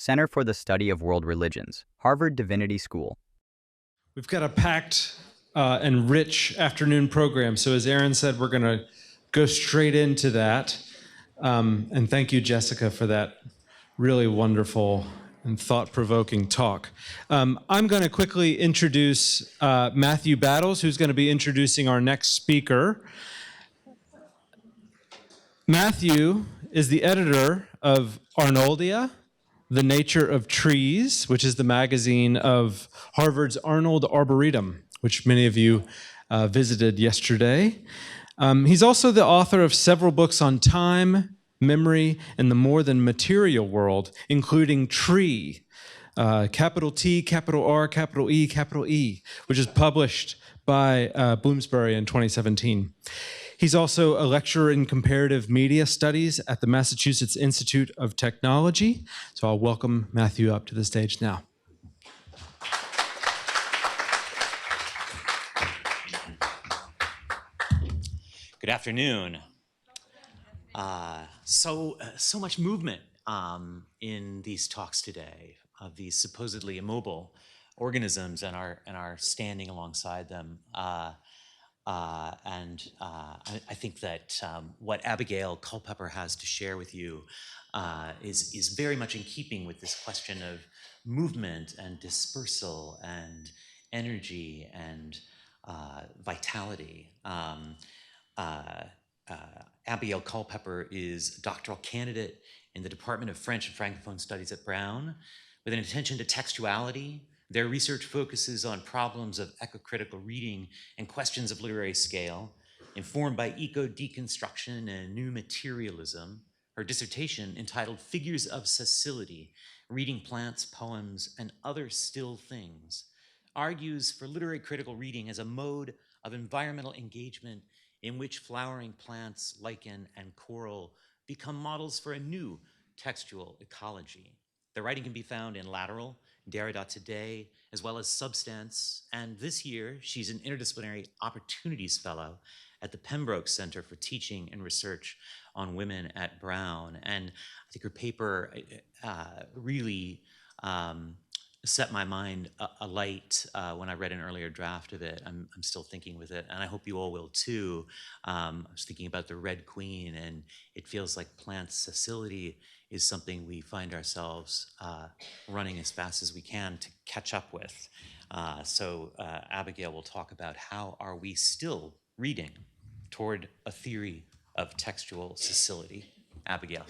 Center for the Study of World Religions, Harvard Divinity School. We've got a packed and rich afternoon program, so as Aaron said, we're going to go straight into that. And thank you, Jessica, for that really wonderful and thought-provoking talk. I'm going to quickly introduce Matthew Battles, who's going to be introducing our next speaker. Matthew is the editor of Arnoldia, The Nature of Trees, which is the magazine of Harvard's Arnold Arboretum, which many of you visited yesterday. He's also the author of several books on time, memory, and the more than material world, including Tree, capital T, capital R, capital E, which is published by Bloomsbury in 2017. He's also a lecturer in comparative media studies at the Massachusetts Institute of Technology. So I'll welcome Matthew up to the stage now. Good afternoon. So much movement in these talks today of these supposedly immobile organisms and our standing alongside them. I think that what Abigail Culpepper has to share with you is very much in keeping with this question of movement and dispersal and energy and vitality. Abigail Culpepper is a doctoral candidate in the Department of French and Francophone Studies at Brown with an attention to textuality. Their research focuses on problems of ecocritical reading and questions of literary scale, informed by eco-deconstruction and new materialism. Her dissertation, entitled Figures of Sessility, Reading Plants, Poems, and Other Still Things, argues for literary critical reading as a mode of environmental engagement in which flowering plants, lichen, and coral become models for a new textual ecology. The writing can be found in Lateral, Derrida Today, as well as Substance, and this year she's an Interdisciplinary Opportunities Fellow at the Pembroke Center for Teaching and Research on Women at Brown. And I think her paper really set my mind alight when I read an earlier draft of it. I'm still thinking with it, and I hope you all will too. I was thinking about the Red Queen, and it feels like plant sessility is something we find ourselves running as fast as we can to catch up with. So Abigail will talk about how are we still reading toward a theory of textual sessility. Abigail.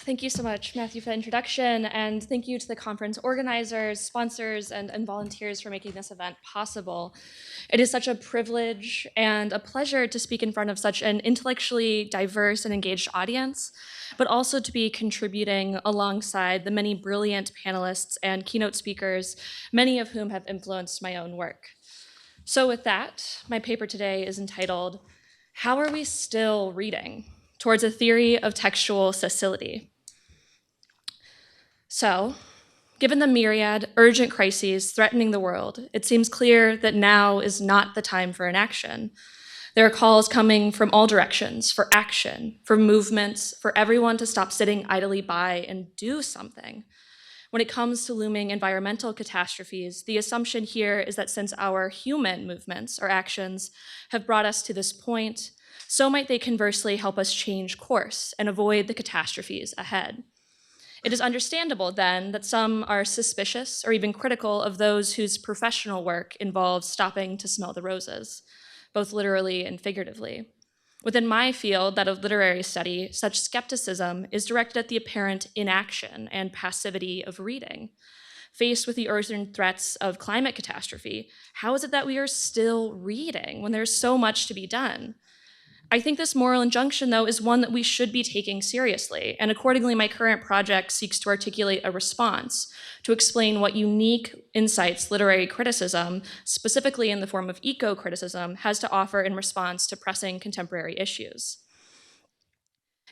Thank you so much, Matthew, for the introduction, and thank you to the conference organizers, sponsors, and volunteers for making this event possible. It is such a privilege and a pleasure to speak in front of such an intellectually diverse and engaged audience, but also to be contributing alongside the many brilliant panelists and keynote speakers, many of whom have influenced my own work. So with that, my paper today is entitled, How Are We Still Reading? Towards a Theory of Textual Sessility. So, given the myriad urgent crises threatening the world, it seems clear that now is not the time for inaction. There are calls coming from all directions for action, for movements, for everyone to stop sitting idly by and do something. When it comes to looming environmental catastrophes, the assumption here is that since our human movements or actions have brought us to this point, so might they conversely help us change course and avoid the catastrophes ahead. It is understandable, then, that some are suspicious or even critical of those whose professional work involves stopping to smell the roses, both literally and figuratively. Within my field, that of literary study, such skepticism is directed at the apparent inaction and passivity of reading. Faced with the urgent threats of climate catastrophe, how is it that we are still reading when there's so much to be done? I think this moral injunction, though, is one that we should be taking seriously, and accordingly, my current project seeks to articulate a response to explain what unique insights literary criticism, specifically in the form of eco-criticism, has to offer in response to pressing contemporary issues.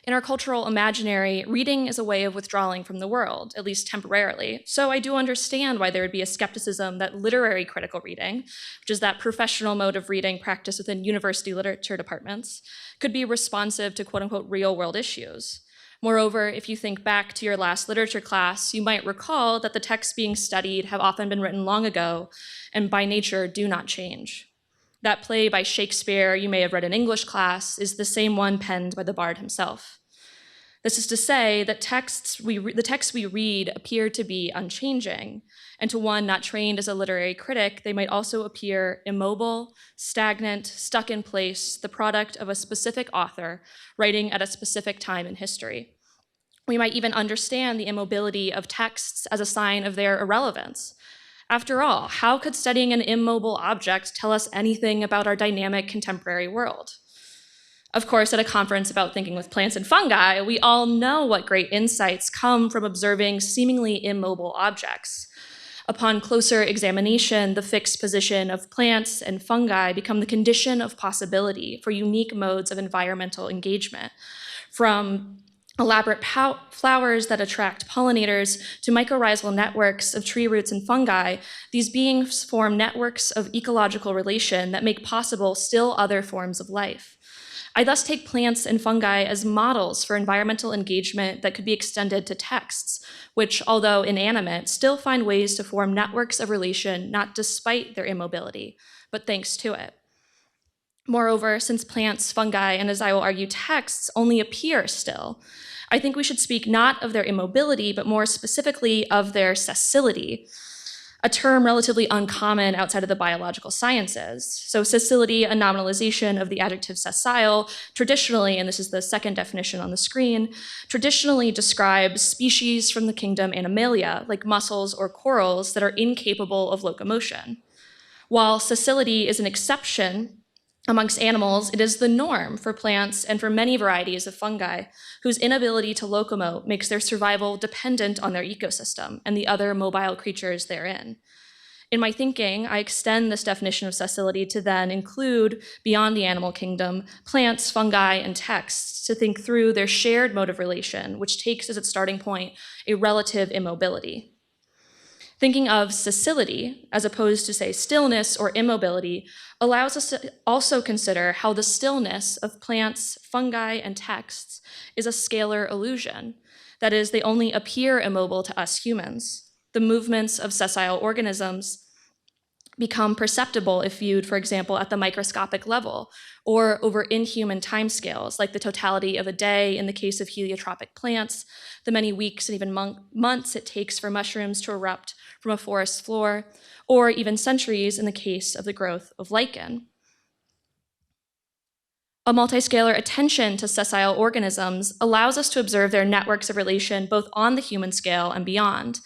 In our cultural imaginary, reading is a way of withdrawing from the world, at least temporarily. So I do understand why there would be a skepticism that literary critical reading, which is that professional mode of reading practiced within university literature departments, could be responsive to quote-unquote real-world issues. Moreover, if you think back to your last literature class, you might recall that the texts being studied have often been written long ago and by nature do not change. That play by Shakespeare you may have read in English class is the same one penned by the bard himself. This is to say that the texts we read appear to be unchanging, and to one not trained as a literary critic, they might also appear immobile, stagnant, stuck in place, the product of a specific author writing at a specific time in history. We might even understand the immobility of texts as a sign of their irrelevance. After all, how could studying an immobile object tell us anything about our dynamic contemporary world? Of course, at a conference about thinking with plants and fungi, we all know what great insights come from observing seemingly immobile objects. Upon closer examination, the fixed position of plants and fungi become the condition of possibility for unique modes of environmental engagement, from elaborate flowers that attract pollinators to mycorrhizal networks of tree roots and fungi. These beings form networks of ecological relation that make possible still other forms of life. I thus take plants and fungi as models for environmental engagement that could be extended to texts, which, although inanimate, still find ways to form networks of relation not despite their immobility, but thanks to it. Moreover, since plants, fungi, and as I will argue, texts only appear still, I think we should speak not of their immobility, but more specifically of their sessility, a term relatively uncommon outside of the biological sciences. So sessility, a nominalization of the adjective sessile, traditionally, and this is the second definition on the screen, traditionally describes species from the kingdom Animalia, like mussels or corals, that are incapable of locomotion. While sessility is an exception amongst animals, it is the norm for plants and for many varieties of fungi whose inability to locomote makes their survival dependent on their ecosystem and the other mobile creatures therein. In my thinking, I extend this definition of sessility to then include, beyond the animal kingdom, plants, fungi, and texts to think through their shared mode of relation, which takes as its starting point a relative immobility. Thinking of sessility, as opposed to, say, stillness or immobility, allows us to also consider how the stillness of plants, fungi, and texts is a scalar illusion. That is, they only appear immobile to us humans. The movements of sessile organisms become perceptible if viewed, for example, at the microscopic level, or over inhuman timescales, like the totality of a day in the case of heliotropic plants, the many weeks and even months it takes for mushrooms to erupt from a forest floor, or even centuries in the case of the growth of lichen. A multiscalar attention to sessile organisms allows us to observe their networks of relation both on the human scale and beyond,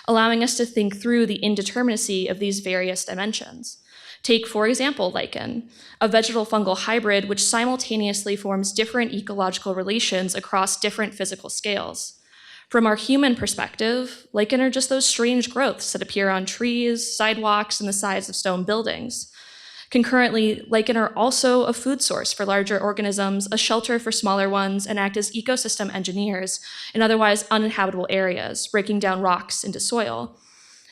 allowing us to think through the indeterminacy of these various dimensions. Take, for example, lichen, a vegetal fungal hybrid which simultaneously forms different ecological relations across different physical scales. From our human perspective, lichen are just those strange growths that appear on trees, sidewalks, and the sides of stone buildings. Concurrently, lichen are also a food source for larger organisms, a shelter for smaller ones, and act as ecosystem engineers in otherwise uninhabitable areas, breaking down rocks into soil.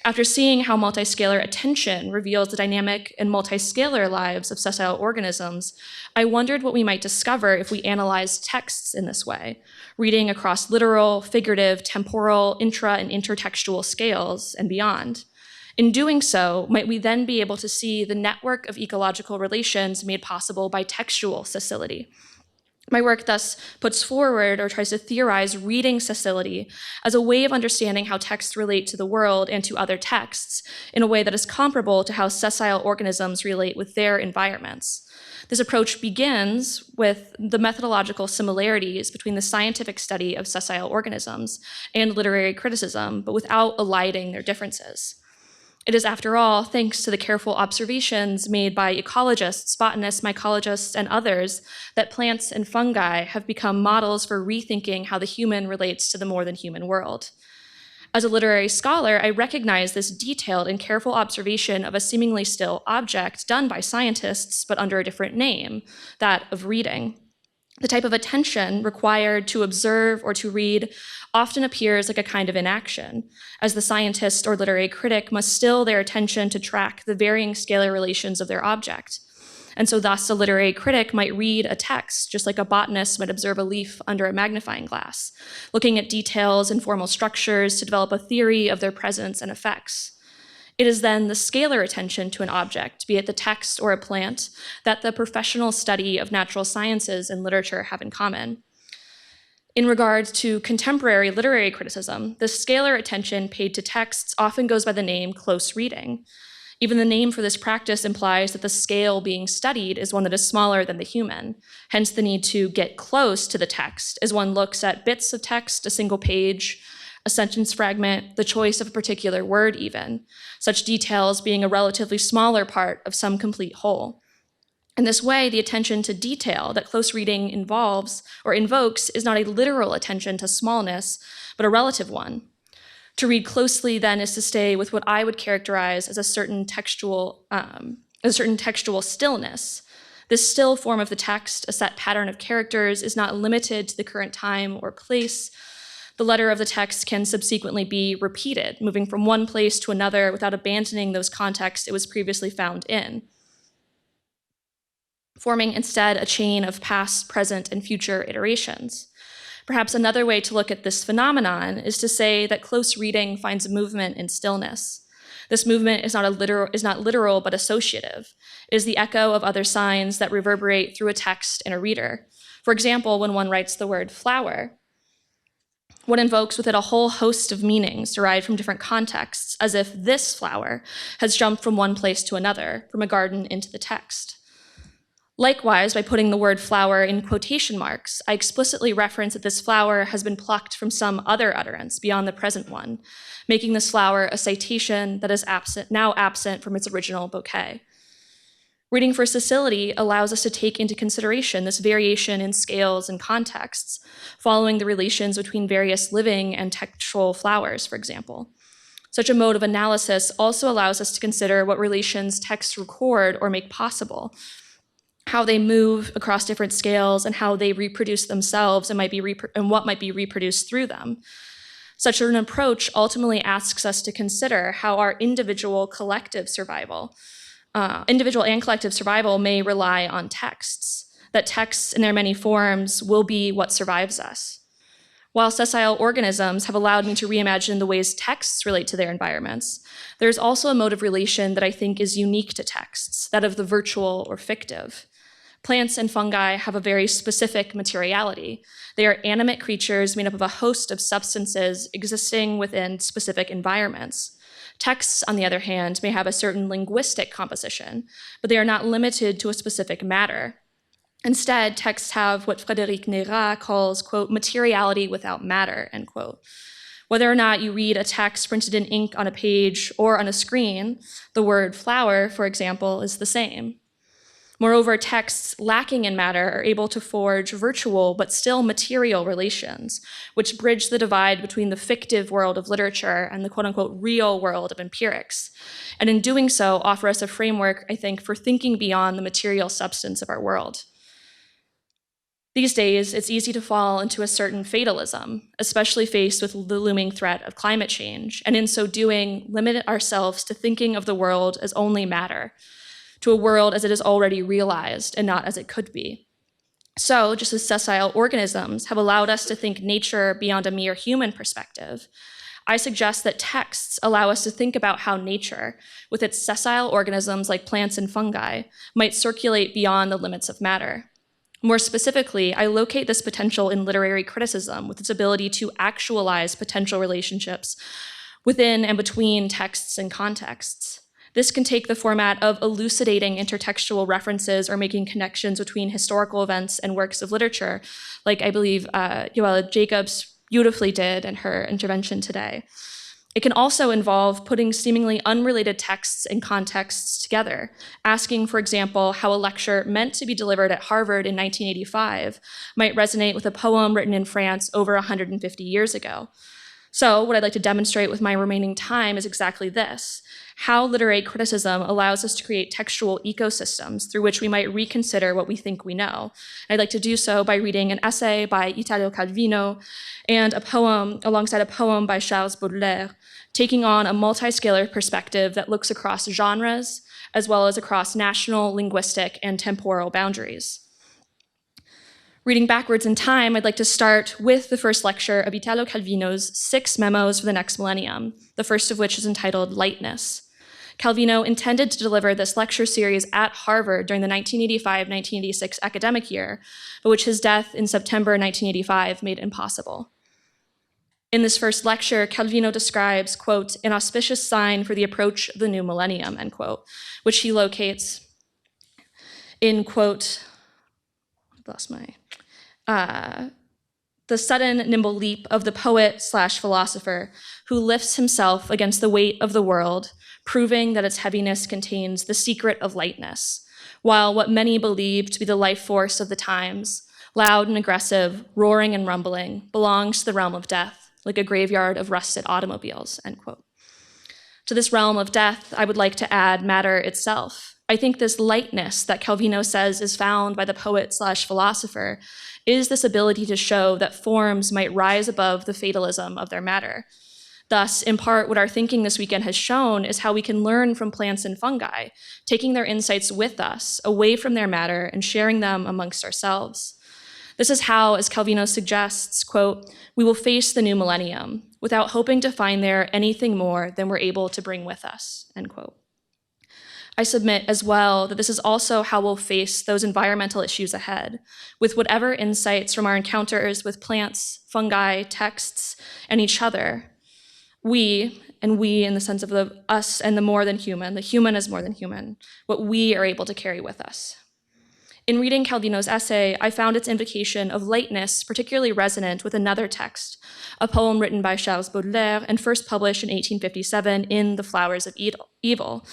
After seeing how multiscalar attention reveals the dynamic and multiscalar lives of sessile organisms, I wondered what we might discover if we analyzed texts in this way, reading across literal, figurative, temporal, intra- and intertextual scales and beyond. In doing so, might we then be able to see the network of ecological relations made possible by textual sessility? My work thus puts forward or tries to theorize reading sessility as a way of understanding how texts relate to the world and to other texts in a way that is comparable to how sessile organisms relate with their environments. This approach begins with the methodological similarities between the scientific study of sessile organisms and literary criticism, but without eliding their differences. It is, after all, thanks to the careful observations made by ecologists, botanists, mycologists, and others that plants and fungi have become models for rethinking how the human relates to the more than human world. As a literary scholar, I recognize this detailed and careful observation of a seemingly still object done by scientists, but under a different name, that of reading. The type of attention required to observe or to read often appears like a kind of inaction, as the scientist or literary critic must still their attention to track the varying scalar relations of their object. And so thus a literary critic might read a text just like a botanist might observe a leaf under a magnifying glass, looking at details and formal structures to develop a theory of their presence and effects. It is then the scalar attention to an object, be it the text or a plant, that the professional study of natural sciences and literature have in common. In regard to contemporary literary criticism, the scalar attention paid to texts often goes by the name close reading. Even the name for this practice implies that the scale being studied is one that is smaller than the human, hence the need to get close to the text as one looks at bits of text, a single page, a sentence fragment, the choice of a particular word even, such details being a relatively smaller part of some complete whole. In this way, the attention to detail that close reading involves or invokes is not a literal attention to smallness, but a relative one. To read closely, then, is to stay with what I would characterize as a certain textual stillness. This still form of the text, a set pattern of characters, is not limited to the current time or place. The letter of the text can subsequently be repeated, moving from one place to another without abandoning those contexts it was previously found in, forming instead a chain of past, present, and future iterations. Perhaps another way to look at this phenomenon is to say that close reading finds movement in stillness. This movement is not literal, but associative. It is the echo of other signs that reverberate through a text in a reader. For example, when one writes the word flower, one invokes with it a whole host of meanings derived from different contexts, as if this flower has jumped from one place to another, from a garden into the text. Likewise, by putting the word flower in quotation marks, I explicitly reference that this flower has been plucked from some other utterance beyond the present one, making this flower a citation that is now absent from its original bouquet. Reading for Sessility allows us to take into consideration this variation in scales and contexts, following the relations between various living and textual flowers, for example. Such a mode of analysis also allows us to consider what relations texts record or make possible, how they move across different scales, and how they reproduce themselves and what might be reproduced through them. Such an approach ultimately asks us to consider how our individual and collective survival may rely on texts, that texts in their many forms will be what survives us. While sessile organisms have allowed me to reimagine the ways texts relate to their environments, there's also a mode of relation that I think is unique to texts, that of the virtual or fictive. Plants and fungi have a very specific materiality. They are animate creatures made up of a host of substances existing within specific environments. Texts, on the other hand, may have a certain linguistic composition, but they are not limited to a specific matter. Instead, texts have what Frédéric Nérat calls, quote, materiality without matter, end quote. Whether or not you read a text printed in ink on a page or on a screen, the word flower, for example, is the same. Moreover, texts lacking in matter are able to forge virtual but still material relations, which bridge the divide between the fictive world of literature and the quote-unquote real world of empirics, and in doing so offer us a framework, I think, for thinking beyond the material substance of our world. These days, it's easy to fall into a certain fatalism, especially faced with the looming threat of climate change, and in so doing, limit ourselves to thinking of the world as only matter, to a world as it is already realized and not as it could be. So, just as sessile organisms have allowed us to think nature beyond a mere human perspective, I suggest that texts allow us to think about how nature, with its sessile organisms like plants and fungi, might circulate beyond the limits of matter. More specifically, I locate this potential in literary criticism with its ability to actualize potential relationships within and between texts and contexts. This can take the format of elucidating intertextual references or making connections between historical events and works of literature, like I believe Joelle Jacobs beautifully did in her intervention today. It can also involve putting seemingly unrelated texts and contexts together, asking, for example, how a lecture meant to be delivered at Harvard in 1985 might resonate with a poem written in France over 150 years ago. So what I'd like to demonstrate with my remaining time is exactly this: how literary criticism allows us to create textual ecosystems through which we might reconsider what we think we know. And I'd like to do so by reading an essay by Italo Calvino and a poem alongside a poem by Charles Baudelaire, taking on a multi-scalar perspective that looks across genres as well as across national, linguistic, and temporal boundaries. Reading backwards in time, I'd like to start with the first lecture of Italo Calvino's 6 memos for the next millennium, the first of which is entitled Lightness. Calvino intended to deliver this lecture series at Harvard during the 1985-1986 academic year, but which his death in September 1985 made impossible. In this first lecture, Calvino describes, quote, an auspicious sign for the approach of the new millennium, end quote, which he locates in, quote, the sudden nimble leap of the poet/philosopher who lifts himself against the weight of the world, proving that its heaviness contains the secret of lightness, while what many believe to be the life force of the times, loud and aggressive, roaring and rumbling, belongs to the realm of death, like a graveyard of rusted automobiles, end quote. To this realm of death, I would like to add matter itself. I think this lightness that Calvino says is found by the poet/philosopher is this ability to show that forms might rise above the fatalism of their matter. Thus, in part, what our thinking this weekend has shown is how we can learn from plants and fungi, taking their insights with us, away from their matter, and sharing them amongst ourselves. This is how, as Calvino suggests, quote, we will face the new millennium without hoping to find there anything more than we're able to bring with us, end quote. I submit as well that this is also how we'll face those environmental issues ahead, with whatever insights from our encounters with plants, fungi, texts, and each other. We in the sense of the us and the more than human, the human is more than human, what we are able to carry with us. In reading Calvino's essay, I found its invocation of lightness particularly resonant with another text, a poem written by Charles Baudelaire and first published in 1857 in The Flowers of Evil,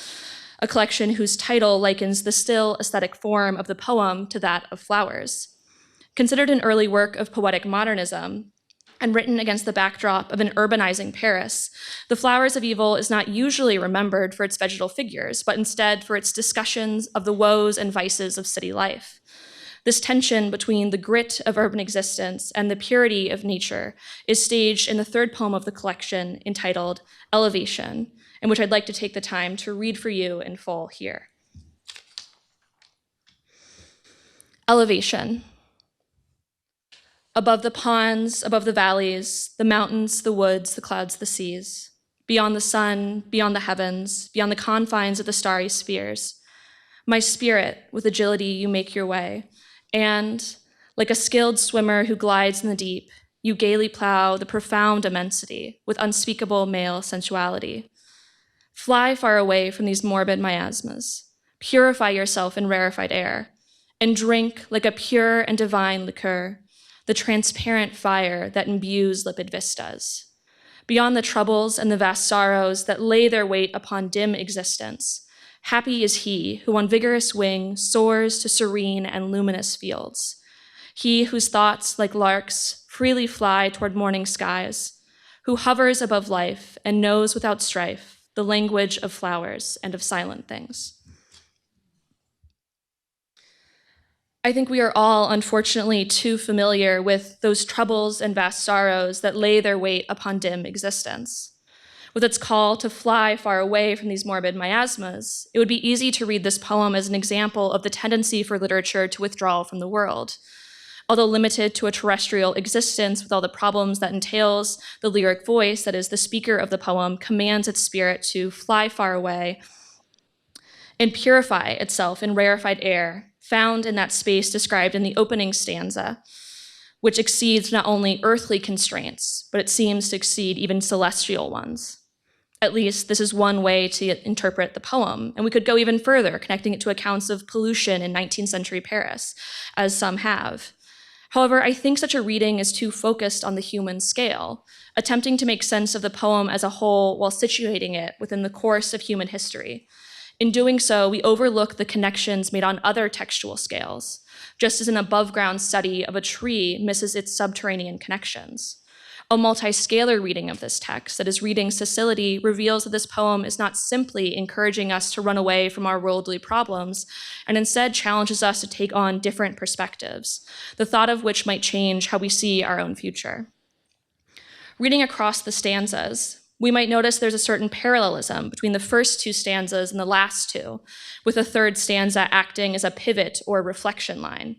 a collection whose title likens the still aesthetic form of the poem to that of flowers. Considered an early work of poetic modernism, and written against the backdrop of an urbanizing Paris, The Flowers of Evil is not usually remembered for its vegetal figures, but instead for its discussions of the woes and vices of city life. This tension between the grit of urban existence and the purity of nature is staged in the third poem of the collection, entitled Elevation, in which I'd like to take the time to read for you in full here. Elevation. Above the ponds, above the valleys, the mountains, the woods, the clouds, the seas, beyond the sun, beyond the heavens, beyond the confines of the starry spheres, my spirit, with agility you make your way, and, like a skilled swimmer who glides in the deep, you gaily plow the profound immensity with unspeakable male sensuality. Fly far away from these morbid miasmas, purify yourself in rarefied air, and drink, like a pure and divine liqueur, the transparent fire that imbues limpid vistas. Beyond the troubles and the vast sorrows that lay their weight upon dim existence, happy is he who on vigorous wing soars to serene and luminous fields. He whose thoughts, like larks, freely fly toward morning skies, who hovers above life and knows without strife the language of flowers and of silent things. I think we are all, unfortunately, too familiar with those troubles and vast sorrows that lay their weight upon dim existence. With its call to fly far away from these morbid miasmas, it would be easy to read this poem as an example of the tendency for literature to withdraw from the world. Although limited to a terrestrial existence with all the problems that entails, the lyric voice, that is, the speaker of the poem, commands its spirit to fly far away and purify itself in rarefied air, found in that space described in the opening stanza, which exceeds not only earthly constraints, but it seems to exceed even celestial ones. At least this is one way to interpret the poem, and we could go even further, connecting it to accounts of pollution in 19th century Paris, as some have. However, I think such a reading is too focused on the human scale, attempting to make sense of the poem as a whole while situating it within the course of human history. In doing so, we overlook the connections made on other textual scales, just as an above-ground study of a tree misses its subterranean connections. A multi-scalar reading of this text, that is reading Sessility, reveals that this poem is not simply encouraging us to run away from our worldly problems, and instead challenges us to take on different perspectives, the thought of which might change how we see our own future. Reading across the stanzas, we might notice there's a certain parallelism between the first two stanzas and the last two, with the third stanza acting as a pivot or reflection line.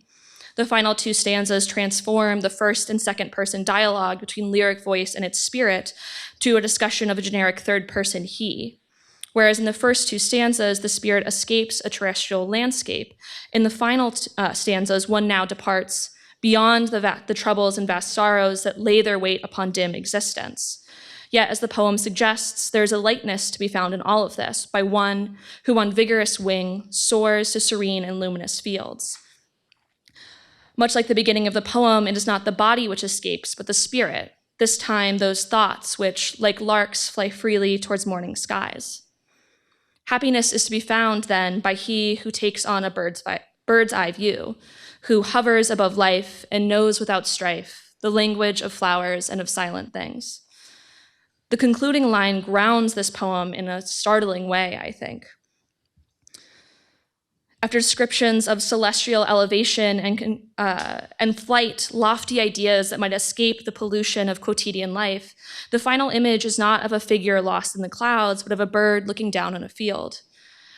The final two stanzas transform the first and second person dialogue between lyric voice and its spirit to a discussion of a generic third person he. Whereas in the first two stanzas, the spirit escapes a terrestrial landscape. In the final stanzas, one now departs beyond the troubles and vast sorrows that lay their weight upon dim existence. Yet, as the poem suggests, there's a lightness to be found in all of this by one who on vigorous wing soars to serene and luminous fields. Much like the beginning of the poem, it is not the body which escapes, but the spirit, this time those thoughts which, like larks, fly freely towards morning skies. Happiness is to be found, then, by he who takes on a bird's eye view, who hovers above life and knows without strife the language of flowers and of silent things. The concluding line grounds this poem in a startling way, I think. After descriptions of celestial elevation and flight, lofty ideas that might escape the pollution of quotidian life, the final image is not of a figure lost in the clouds, but of a bird looking down on a field.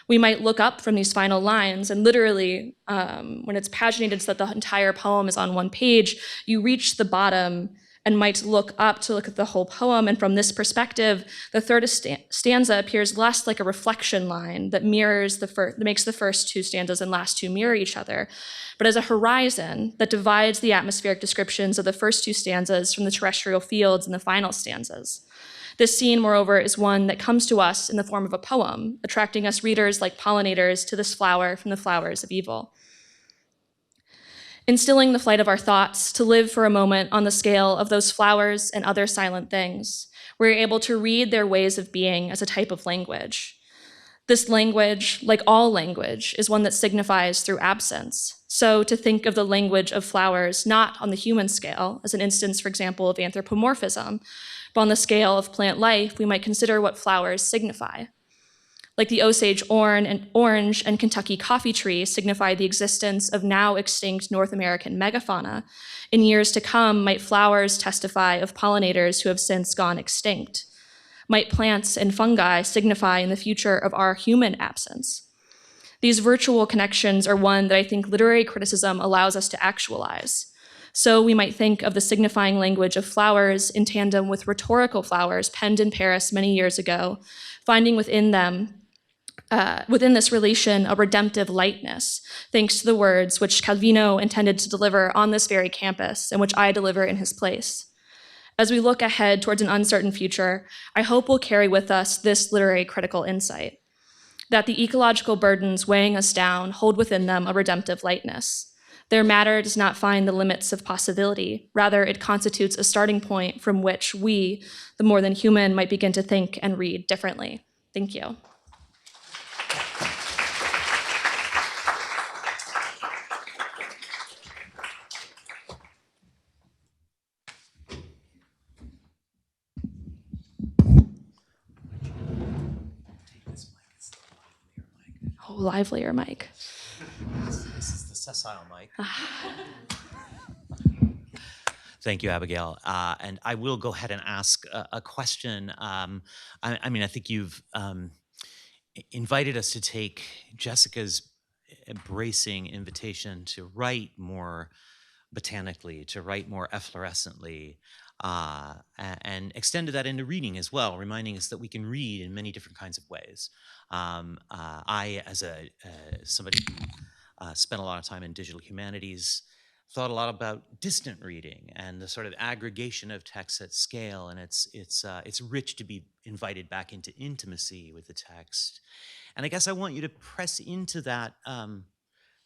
We might look up from these final lines, and literally, when it's paginated so that the entire poem is on one page, you reach the bottom and might look up to look at the whole poem. And from this perspective, the third stanza appears less like a reflection line that mirrors that makes the first two stanzas and last two mirror each other, but as a horizon that divides the atmospheric descriptions of the first two stanzas from the terrestrial fields in the final stanzas. This scene, moreover, is one that comes to us in the form of a poem, attracting us readers like pollinators to this flower from the flowers of evil. Instilling the flight of our thoughts to live for a moment on the scale of those flowers and other silent things, we're able to read their ways of being as a type of language. This language, like all language, is one that signifies through absence. So to think of the language of flowers not on the human scale, as an instance, for example, of anthropomorphism, but on the scale of plant life, we might consider what flowers signify. Like the Osage orange and Kentucky coffee tree signify the existence of now extinct North American megafauna, in years to come might flowers testify of pollinators who have since gone extinct. Might plants and fungi signify in the future of our human absence? These virtual connections are one that I think literary criticism allows us to actualize. So we might think of the signifying language of flowers in tandem with rhetorical flowers penned in Paris many years ago, finding within this relation a redemptive lightness, thanks to the words which Calvino intended to deliver on this very campus and which I deliver in his place. As we look ahead towards an uncertain future, I hope we'll carry with us this literary critical insight, that the ecological burdens weighing us down hold within them a redemptive lightness. Their matter does not find the limits of possibility. Rather, it constitutes a starting point from which we, the more than human, might begin to think and read differently. Thank you. Oh, livelier mic. This is the sessile mic. Thank you, Abigail. And I will go ahead and ask a question. I think you've invited us to take Jessica's embracing invitation to write more botanically, to write more efflorescently, and extended that into reading as well, reminding us that we can read in many different kinds of ways. I, as somebody who spent a lot of time in digital humanities, thought a lot about distant reading and the sort of aggregation of texts at scale, and it's rich to be invited back into intimacy with the text. And I guess I want you to press into that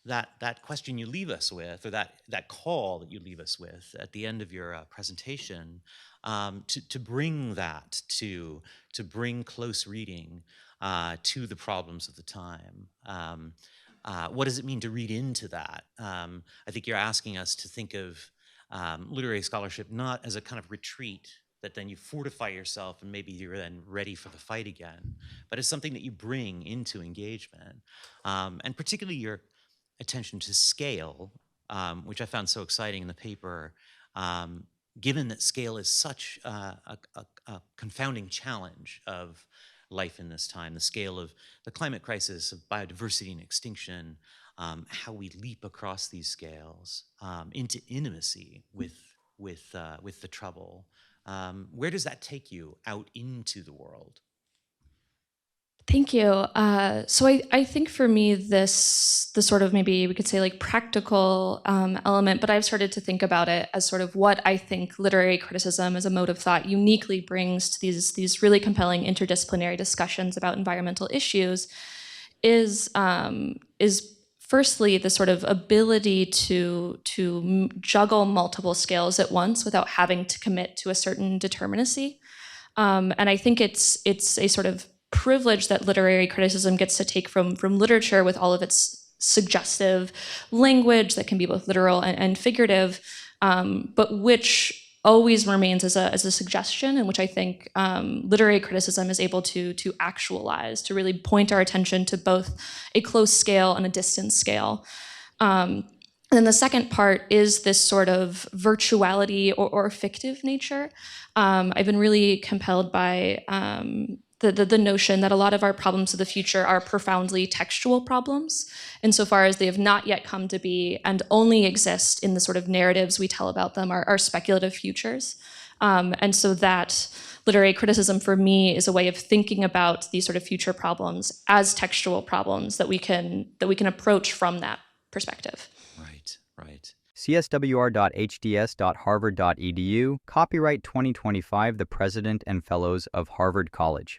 that question you leave us with, or that call that you leave us with at the end of your presentation, to bring that to bring close reading to the problems of the time. What does it mean to read into that? I think you're asking us to think of literary scholarship not as a kind of retreat that then you fortify yourself and maybe you're then ready for the fight again, but as something that you bring into engagement. And particularly your attention to scale, which I found so exciting in the paper, given that scale is such a confounding challenge of life in this time, the scale of the climate crisis, of biodiversity and extinction, how we leap across these scales into intimacy with the trouble. Where does that take you out into the world? Thank you. So I think for me, the sort of, maybe we could say, like, practical element, but I've started to think about it as sort of what I think literary criticism as a mode of thought uniquely brings to these really compelling interdisciplinary discussions about environmental issues is firstly the sort of ability to juggle multiple scales at once without having to commit to a certain determinacy. And I think it's a sort of privilege that literary criticism gets to take from literature, with all of its suggestive language that can be both literal and figurative, but which always remains as a suggestion, and which I think literary criticism is able to actualize, to really point our attention to both a close scale and a distant scale. And then the second part is this sort of virtuality or fictive nature. I've been really compelled by the notion that a lot of our problems of the future are profoundly textual problems, insofar as they have not yet come to be and only exist in the sort of narratives we tell about them, are speculative futures. And so that literary criticism for me is a way of thinking about these sort of future problems as textual problems that we can approach from that perspective. Right, right. cswr.hds.harvard.edu, copyright 2025, the President and Fellows of Harvard College.